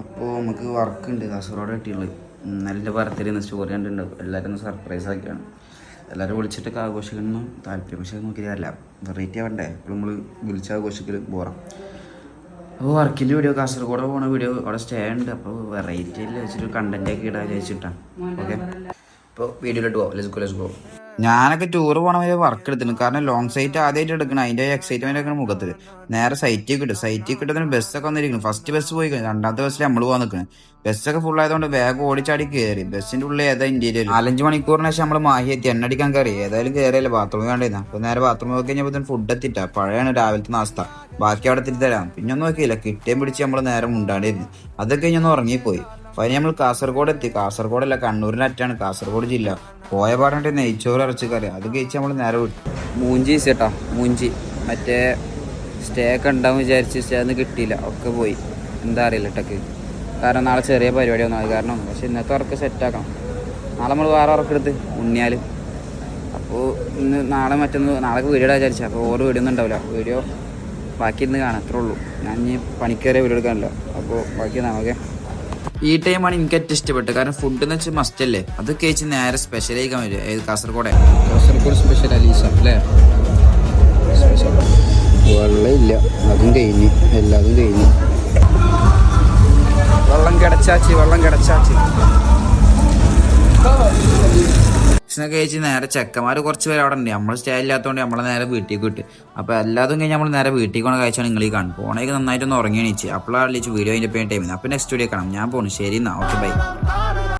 അപ്പോൾ നമുക്ക് വർക്കുണ്ട് കാസർഗോഡ് കിട്ടിയുള്ളത്. നല്ല ബർത്ത്ഡേ സ്റ്റോറി കണ്ടിട്ടുണ്ടാവും. എല്ലാവരും ഒന്ന് സർപ്രൈസ് ആക്കിയാണ്. എല്ലാവരും വിളിച്ചിട്ടൊക്കെ ആഘോഷിക്കണം താല്പര്യം, പക്ഷേ നോക്കിയതല്ല വെറൈറ്റി ആവണ്ടേ. ഇപ്പോൾ നമ്മൾ വിളിച്ച് ആഘോഷിക്കൽ ബോറാം. അപ്പോൾ വർക്കിൻ്റെ വീഡിയോ, കാസർഗോഡ് പോകുന്ന വീഡിയോ അവിടെ സ്റ്റേ ഉണ്ട്. അപ്പോൾ വെറൈറ്റിയിൽ വെച്ചിട്ട് കണ്ടൻറ്റൊക്കെ ഇടാൻ വിചാരിച്ചിട്ടാണ്. ഓക്കെ, ഇപ്പോൾ വീഡിയോയിലോട്ട് പോകാം. Let's go. ഞാനൊക്കെ ടൂർ പോകണ വരെ വർക്ക് എടുത്തിട്ടുണ്ട്. കാരണം ലോങ് സൈറ്റ് ആദ്യമായിട്ട് എടുക്കണം. അതിൻ്റെ എക്സൈറ്റ്മെൻ്റ് ഒക്കെ മുഖത്തിൽ നേരെ സൈറ്റിൽ കിട്ടും. സൈറ്റിൽ കിട്ടുന്നതിന് ബസ്സൊക്കെ വന്നിരിക്കണം. ഫസ്റ്റ് ബസ് പോയി കഴിഞ്ഞു, രണ്ടാമത്തെ ബസ്സിൽ നമ്മൾ പോകാൻ നിൽക്കണം. ബസ്സൊക്കെ ഫുൾ ആയതുകൊണ്ട് വേഗം ഓടിച്ചാടി കയറി. ബസ്സിൻ്റെ ഉള്ളിൽ ഏതാ ഇന്ത്യയിൽ 4-5 മണിക്കൂറിന് ശേഷം നമ്മൾ മാഹി എത്തി. എണ്ണടിക്കാൻ കയറി. ഏതായാലും കയറിയല്ലേ, ബാത്റൂമിൽ വേണ്ടിയിരുന്നു. അപ്പോൾ നേരെ ബാത്റൂമിൽ പോയി കഴിഞ്ഞപ്പോൾ ഫുഡ് എത്തിയിട്ടാ. പഴയാണ് രാവിലത്തെ നാസ്ത. ബാക്കി അവിടെ എത്തി തരാം. പിന്നെ ഒന്നും നോക്കിയില്ല, കിട്ടിയും പിടിച്ച് നമ്മൾ നേരെ മുണ്ടാണ്ടിരുന്നു. അതൊക്കെ കഴിഞ്ഞൊന്ന് ഉറങ്ങിപ്പോയി. ഫൈനൽ നമ്മൾ കാസർഗോഡ് എത്തി. കാസർഗോഡല്ല, കണ്ണൂരിൻ്റെ അറ്റാണ് കാസർഗോഡ് ജില്ല. പോയ പാടേ നെയ്ച്ചോറ് ഇറച്ചിക്കറി അത് കഴിച്ച് നമ്മൾ നേരെ വിട്ടു. മൂഞ്ചി ചേട്ടാ, മൂഞ്ചി. മറ്റേ സ്റ്റേ ഒക്കെ ഉണ്ടാവും വിചാരിച്ച് സ്റ്റേ ഒന്നും കിട്ടിയില്ല, ഒക്കെ പോയി. എന്താ അറിയില്ല ടക്ക്. കാരണം നാളെ ചെറിയ പരിപാടി ഒന്നും ആയി കാരണം. പക്ഷെ ഇന്നത്തെ ഉറക്ക് സെറ്റാക്കണം. നാളെ നമ്മൾ വേറെ ഉറക്കെടുത്ത് ഉണ്ണിയാൽ. അപ്പോൾ ഇന്ന് നാളെ നാളെ വീഡിയോ ഇടാൻ വിചാരിച്ചാൽ. അപ്പോൾ ഓരോ വീഡിയോ ഒന്നും ഉണ്ടാവില്ല. വീഡിയോ ബാക്കി ഇരുന്ന് കാണാം, അത്രേ ഉള്ളൂ. ഞാൻ ഇനി പണിക്കേറിയ വീഡിയോ എടുക്കാനല്ലോ. അപ്പോൾ ബാക്കി എന്നാണ്. ഓക്കെ, ഈ ടൈമാണ് എനിക്ക് ഏറ്റവും ഇഷ്ടപ്പെട്ടത്. കാരണം ഫുഡ് എന്ന് വെച്ചാൽ മസ്റ്റ് അല്ലേ. അത് കഴിച്ച് നേരെ സ്പെഷ്യൽ കഴിക്കാൻ വരും. ഏത് കാസർഗോഡ് സ്പെഷ്യൽ അലീസ അല്ലേ. വെള്ളമില്ല, അതും കഴിഞ്ഞ്, എല്ലാതും കഴിഞ്ഞ്. വെള്ളം കിടച്ചാച്ച് ഭക്ഷണമൊക്കെ കഴിച്ച് നേരെ ചെക്കന്മാർ കുറച്ച് പേര് അവിടെ ഉണ്ട്. നമ്മൾ സ്റ്റേ ഇല്ലാത്തതുകൊണ്ട് നമ്മളെ നേരെ വീട്ടിൽ വിട്ട്. അപ്പോൾ എല്ലാതും കഴിഞ്ഞ് നമ്മൾ നേരെ വീട്ടിൽ കൊണ്ട് കഴിച്ചാൽ നിങ്ങൾ ഈ കാണും. പോണേക്ക് നന്നായിട്ടൊന്ന് ഉറങ്ങി എണീച്ച്. അപ്പോഴാണ് വിളിച്ച് വീഡിയോ അതിൻ്റെ പേര് ടൈമിൽ. അപ്പോൾ നെക്സ്റ്റ് വീഡിയോ കാണാം. ഞാൻ പോണു. ശരി എന്നാൽ, ഓക്കെ, ബൈ.